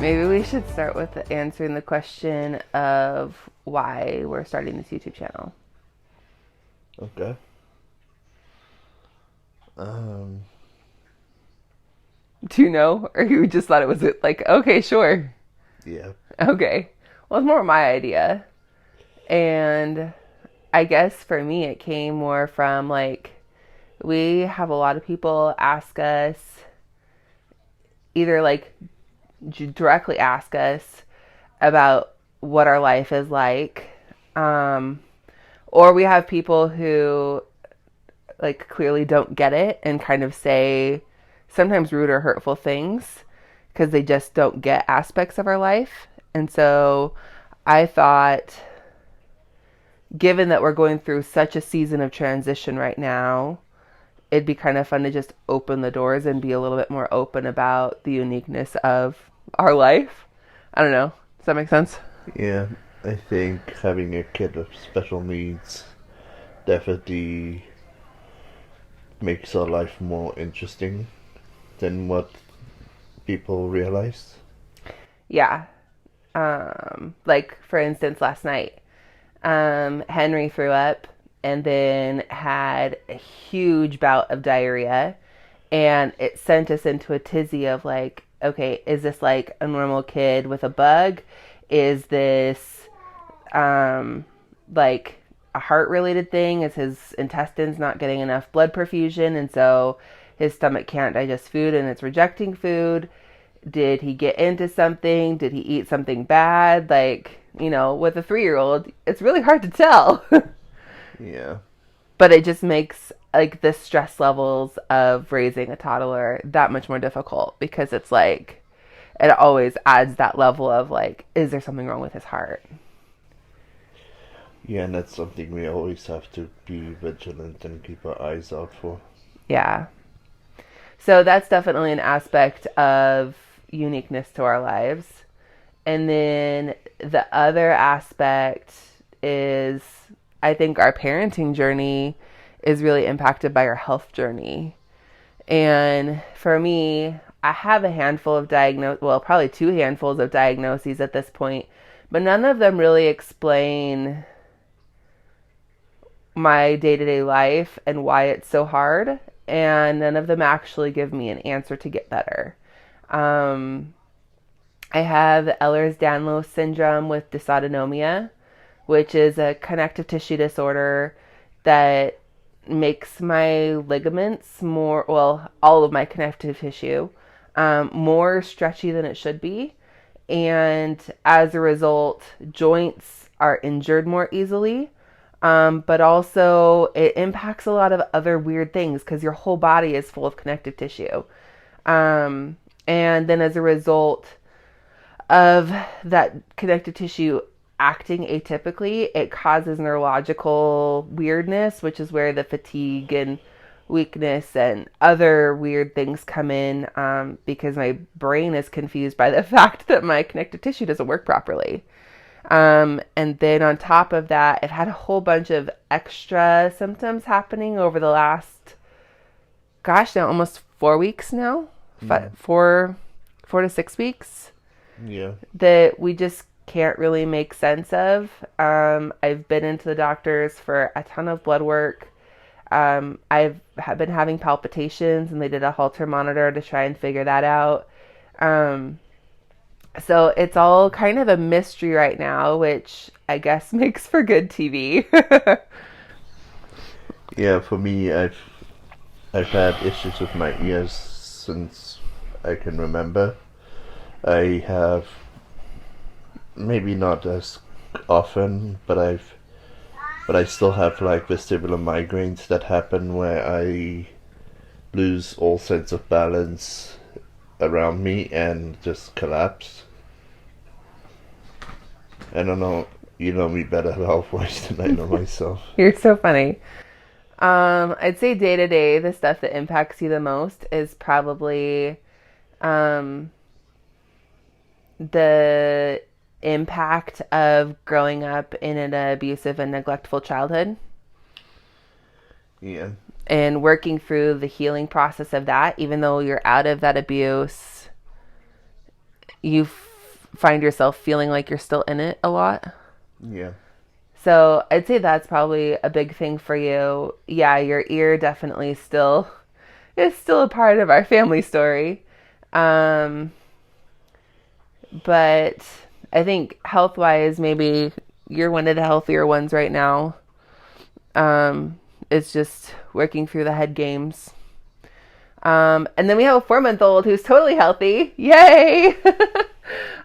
Maybe we should start with answering the question of why we're starting this YouTube channel. Okay. Um, Do you know? Or you just thought it was like, okay, sure. yeah. Okay. Well, it's more my idea. And I guess for me, it came more from like, we have a lot of people ask us, either like directly ask us about what our life is like. Um, or we have people who like clearly don't get it and kind of say sometimes rude or hurtful things because they just don't get aspects of our life. And so I thought, given that we're going through such a season of transition right now, it'd be kind of fun to just open the doors and be a little bit more open about the uniqueness of our life. I don't know. Does that make sense? Yeah. I think having a kid with special needs definitely makes our life more interesting than what people realize. Yeah. Like for instance, last night, Henry threw up and then had a huge bout of diarrhea, and it sent us into a tizzy of like, okay, is this like a normal kid with a bug? Is this um, like a heart related thing? Is his intestines not getting enough blood perfusion, and so his stomach can't digest food and it's rejecting food? Did he get into something? Did he eat something bad? Like, with a 3-year-old, it's really hard to tell. Yeah. But it just makes like the stress levels of raising a toddler that much more difficult because it's like it always adds that level of like, is there something wrong with his heart? Yeah, and that's something we always have to be vigilant and keep our eyes out for. Yeah. So that's definitely an aspect of uniqueness to our lives. And then the other aspect is, I think our parenting journey is really impacted by our health journey. And for me, I have a handful of well, probably 2 handfuls of diagnoses at this point, but none of them really explain my day-to-day life and why it's so hard, and none of them actually give me an answer to get better. Um, I have Ehlers-Danlos syndrome with dysautonomia, which is a connective tissue disorder that makes my ligaments more, well, all of my connective tissue, more stretchy than it should be. And as a result, joints are injured more easily. But also, it impacts a lot of other weird things because your whole body is full of connective tissue. Um, and then as a result of that connective tissue acting atypically, it causes neurological weirdness, which is where the fatigue and weakness and other weird things come in, because my brain is confused by the fact that my connective tissue doesn't work properly. And then on top of that, I've had a whole bunch of extra symptoms happening over the last, gosh, now almost 4 weeks now, Mm. 4 to 6 weeks, Yeah. that we just can't really make sense of. I've been into the doctors for a ton of blood work. I've been having palpitations, and they did a Holter monitor to try and figure that out. Um, so it's all kind of a mystery right now, which I guess makes for good TV. Yeah, for me, I've had issues with my ears since I can remember. I have maybe not as often, but I still have like vestibular migraines that happen where I lose all sense of balance around me and just collapse. I don't know, you know me better health wise than I know myself. You're so funny. I'd say day to day, the stuff that impacts you the most is probably um, the impact of growing up in an abusive and neglectful childhood Yeah. and working through the healing process of that. Even though you're out of that abuse, you find yourself feeling like you're still in it a lot. Yeah. So I'd say that's probably a big thing for you. Yeah, your ear definitely still is still a part of our family story. Um, but I think health wise, maybe you're one of the healthier ones right now. It's just working through the head games. And then we have a 4 month old who's totally healthy. Yay!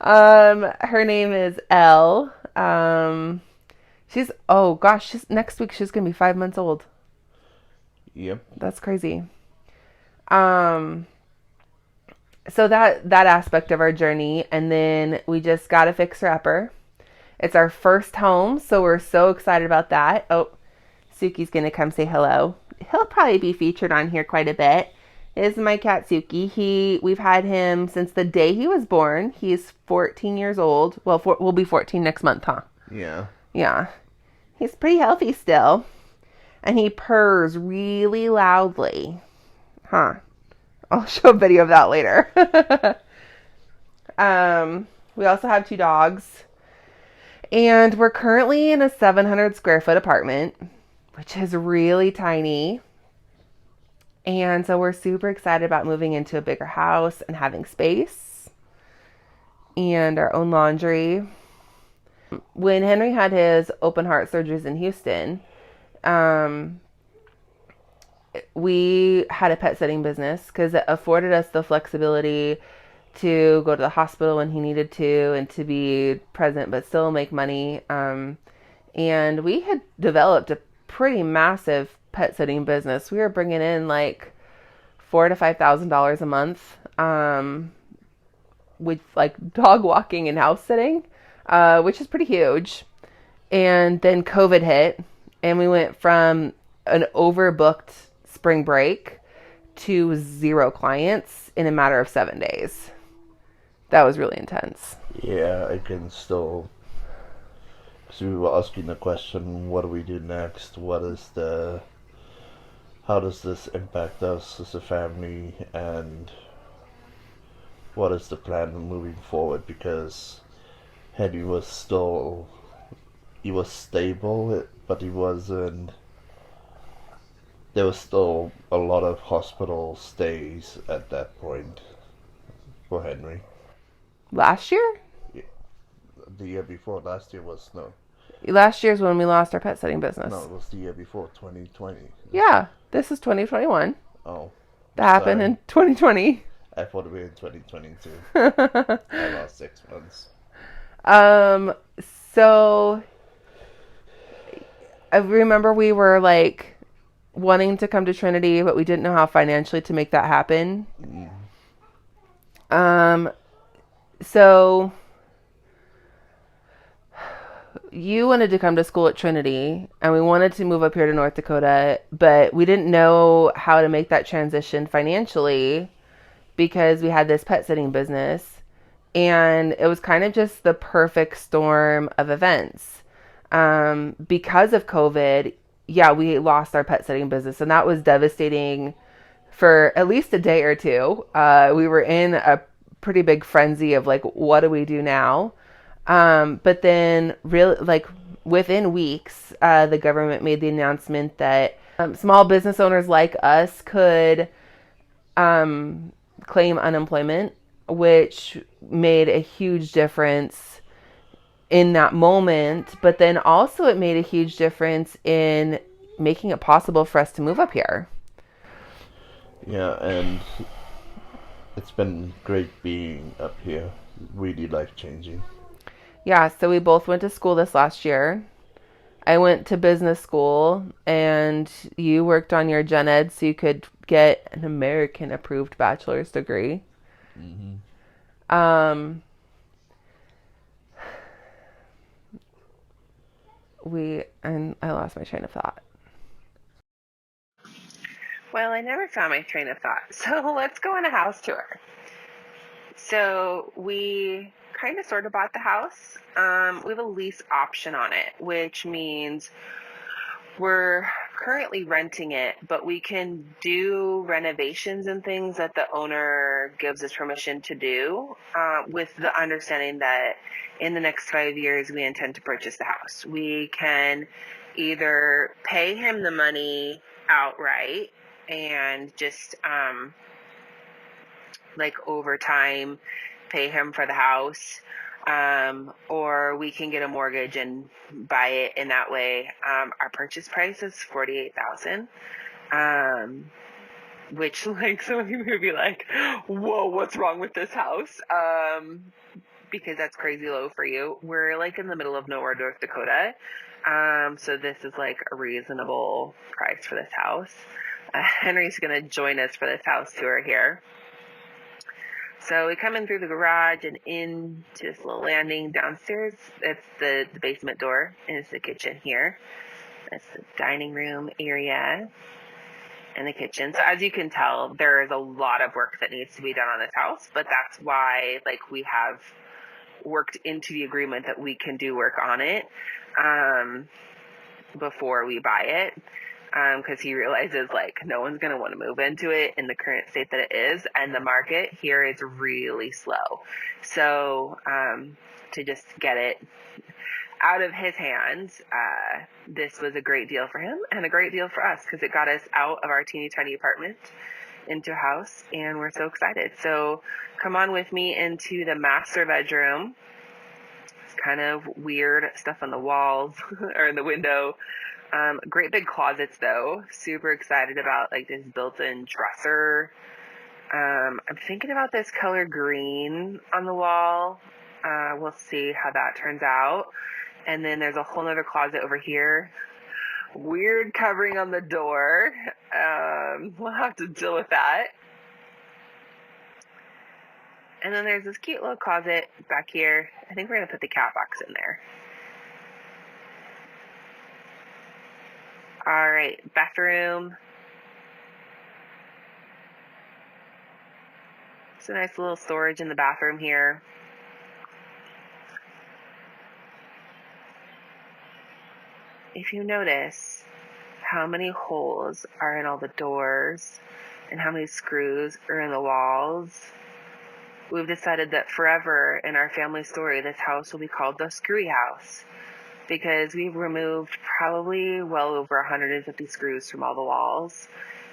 Her name is Elle. Oh gosh, next week she's gonna be 5 months old. Yep. That's crazy. Um, so that aspect of our journey, and then we just got a fixer upper. It's our first home, so we're so excited about that. Oh, Suki's gonna come say hello. He'll probably be featured on here quite a bit. This is my cat Suki. We've had him since the day he was born. He's 14 years old. Well, we'll be 14 next month, huh? Yeah. Yeah. He's pretty healthy still. And he purrs really loudly. Huh. I'll show a video of that later. We also have 2 dogs. And we're currently in a 700 square foot apartment, which is really tiny. And so we're super excited about moving into a bigger house and having space and our own laundry. When Henry had his open heart surgeries in Houston, we had a pet sitting business because it afforded us the flexibility to go to the hospital when he needed to and to be present but still make money. And we had developed a pretty massive pet sitting business. We were bringing in like $4,000 to $5,000 a month, with like dog walking and house sitting, which is pretty huge. And then COVID hit, and we went from an overbooked spring break to 0 clients in a matter of 7 days. That was really intense. Yeah, I can still. So we were asking the question, what do we do next? How does this impact us as a family, and what is the plan moving forward? Because Henry was still, he was stable, but he wasn't. There was still a lot of hospital stays at that point for Henry. Last year? Yeah, the year before, last year was no. Last year's when we lost our pet sitting business. No, it was the year before, 2020. Yeah, this is 2021. Oh. That happened in 2020. I thought we were in 2022. I lost 6 months. So I remember we were like wanting to come to Trinity, but we didn't know how financially to make that happen. So you wanted to come to school at Trinity, and we wanted to move up here to North Dakota, but we didn't know how to make that transition financially because we had this pet sitting business, and it was kind of just the perfect storm of events. Because of COVID, yeah, we lost our pet sitting business, and that was devastating for at least a day or two. We were in a pretty big frenzy of like, what do we do now? But then really like within weeks, the government made the announcement that small business owners like us could claim unemployment, which made a huge difference in that moment. But then also it made a huge difference in making it possible for us to move up here. Yeah, and it's been great being up here. Really life changing. Yeah, so we both went to school this last year. I went to business school, and you worked on your gen ed so you could get an American approved bachelor's degree. Mm-hmm. And I lost my train of thought. Well, I never found my train of thought. So let's go on a house tour. So we kind of sort of bought the house. We have a lease option on it, which means we're currently renting it, but we can do renovations and things that the owner gives us permission to do, with the understanding that in the next 5 years we intend to purchase the house. We can either pay him the money outright and just like over time pay him for the house, or we can get a mortgage and buy it in that way. Our purchase price is $48,000, which like some of you may be like, whoa, what's wrong with this house? Because that's crazy low for you. We're like in the middle of nowhere, North Dakota. So this is like a reasonable price for this house. Henry's going to join us for this house tour here. So we come in through the garage and into this little landing downstairs. That's the basement door, and it's the kitchen here. That's the dining room area and the kitchen. So as you can tell, there is a lot of work that needs to be done on this house, but that's why like we have worked into the agreement that we can do work on it before we buy it. Because he realizes like no one's going to want to move into it in the current state that it is, and the market here is really slow. So to just get it out of his hands, this was a great deal for him and a great deal for us because it got us out of our teeny tiny apartment into a house, and we're so excited. So come on with me into the master bedroom. It's kind of weird stuff on the walls or in the window. Great big closets though. Super excited about like this built-in dresser. I'm thinking about this color green on the wall. We'll see how that turns out. And then there's a whole other closet over here. Weird covering on the door. We'll have to deal with that. And then there's this cute little closet back here. I think we're going to put the cat box in there. All right, bathroom. It's a nice little storage in the bathroom here. If you notice how many holes are in all the doors and how many screws are in the walls, we've decided that forever in our family story, this house will be called the Screwy House, because we've removed probably well over 150 screws from all the walls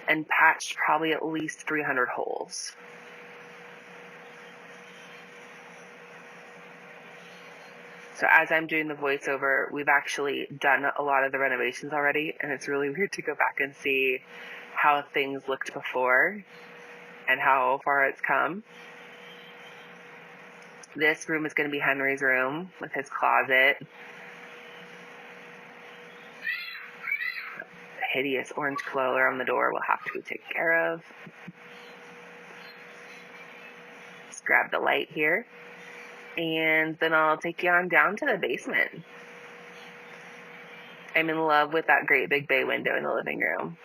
and patched probably at least 300 holes. So as I'm doing the voiceover, we've actually done a lot of the renovations already, and it's really weird to go back and see how things looked before and how far it's come. This room is going to be Henry's room with his closet. Hideous orange color on the door will have to take care of. Just grab the light here, and then I'll take you on down to the basement. I'm in love with that great big bay window in the living room.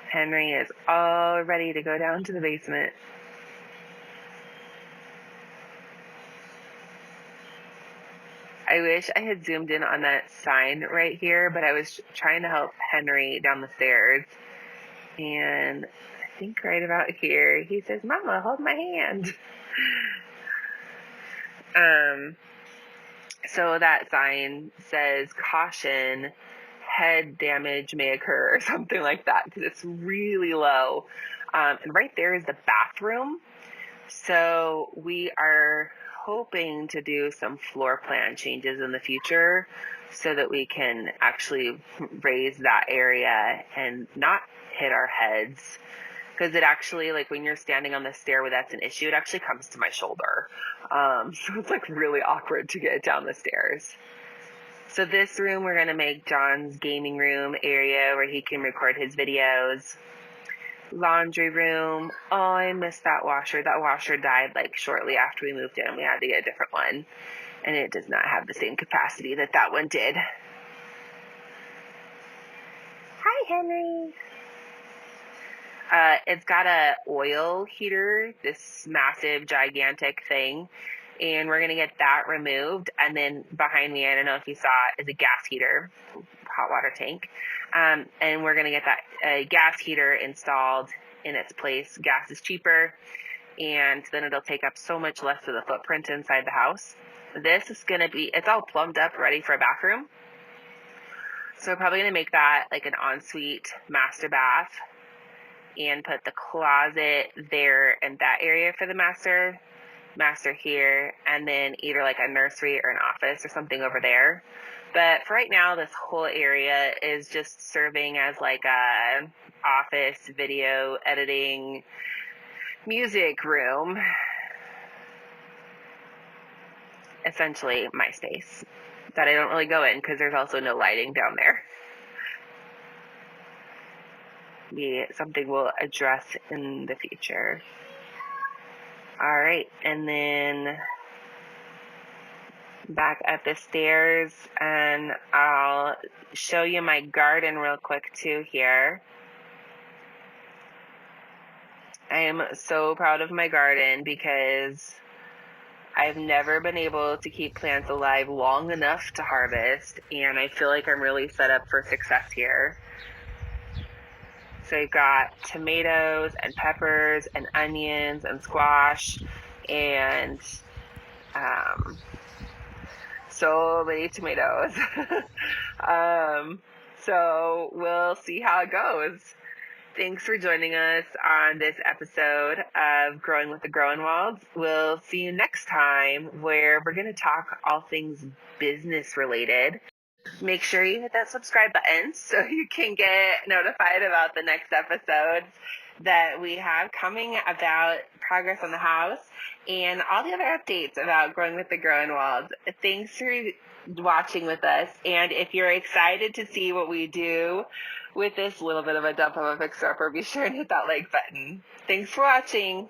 Henry is all ready to go down to the basement. I wish I had zoomed in on that sign right here, but I was trying to help Henry down the stairs. And I think right about here, he says, "Mama, hold my hand." So that sign says, "Caution, head damage may occur," or something like that, because it's really low. And right there is the bathroom. So we are hoping to do some floor plan changes in the future so that we can actually raise that area and not hit our heads. Because it actually, like when you're standing on the stair where that's an issue, it actually comes to my shoulder. So it's like really awkward to get down the stairs. So this room we're going to make John's gaming room area where he can record his videos. Laundry room. Oh, I missed that washer. That washer died like shortly after we moved in. We had to get a different one. And it does not have the same capacity that that one did. Hi, Henry. It's got a oil heater, this massive, gigantic thing. and we're going to get that removed. And then behind me, I don't know if you saw, is a gas heater, hot water tank. And we're going to get that gas heater installed in its place. Gas is cheaper, and then it'll take up so much less of the footprint inside the house. This is going to be, it's all plumbed up, ready for a bathroom. So we're probably going to make that like an ensuite master bath and put the closet there in that area for the master here, and then either like a nursery or an office or something over there. But for right now, this whole area is just serving as like a office, video editing, music room. Essentially my space that I don't really go in because there's also no lighting down there. Be something we'll address in the future. All right, and then back up the stairs, and I'll show you my garden real quick too here. I am so proud of my garden because I've never been able to keep plants alive long enough to harvest, and I feel like I'm really set up for success here. So you've got tomatoes and peppers and onions and squash and so many tomatoes. So we'll see how it goes. Thanks for joining us on this episode of Growing with the Groenwalds. We'll see you next time, where we're going to talk all things business related. Make sure you hit that subscribe button so you can get notified about the next episodes that we have coming about progress on the house and all the other updates about Growing with the Groenwalds. Thanks for watching with us, and if you're excited to see what we do with this little bit of a dump of a fixer-upper, be sure and hit that like button. Thanks for watching.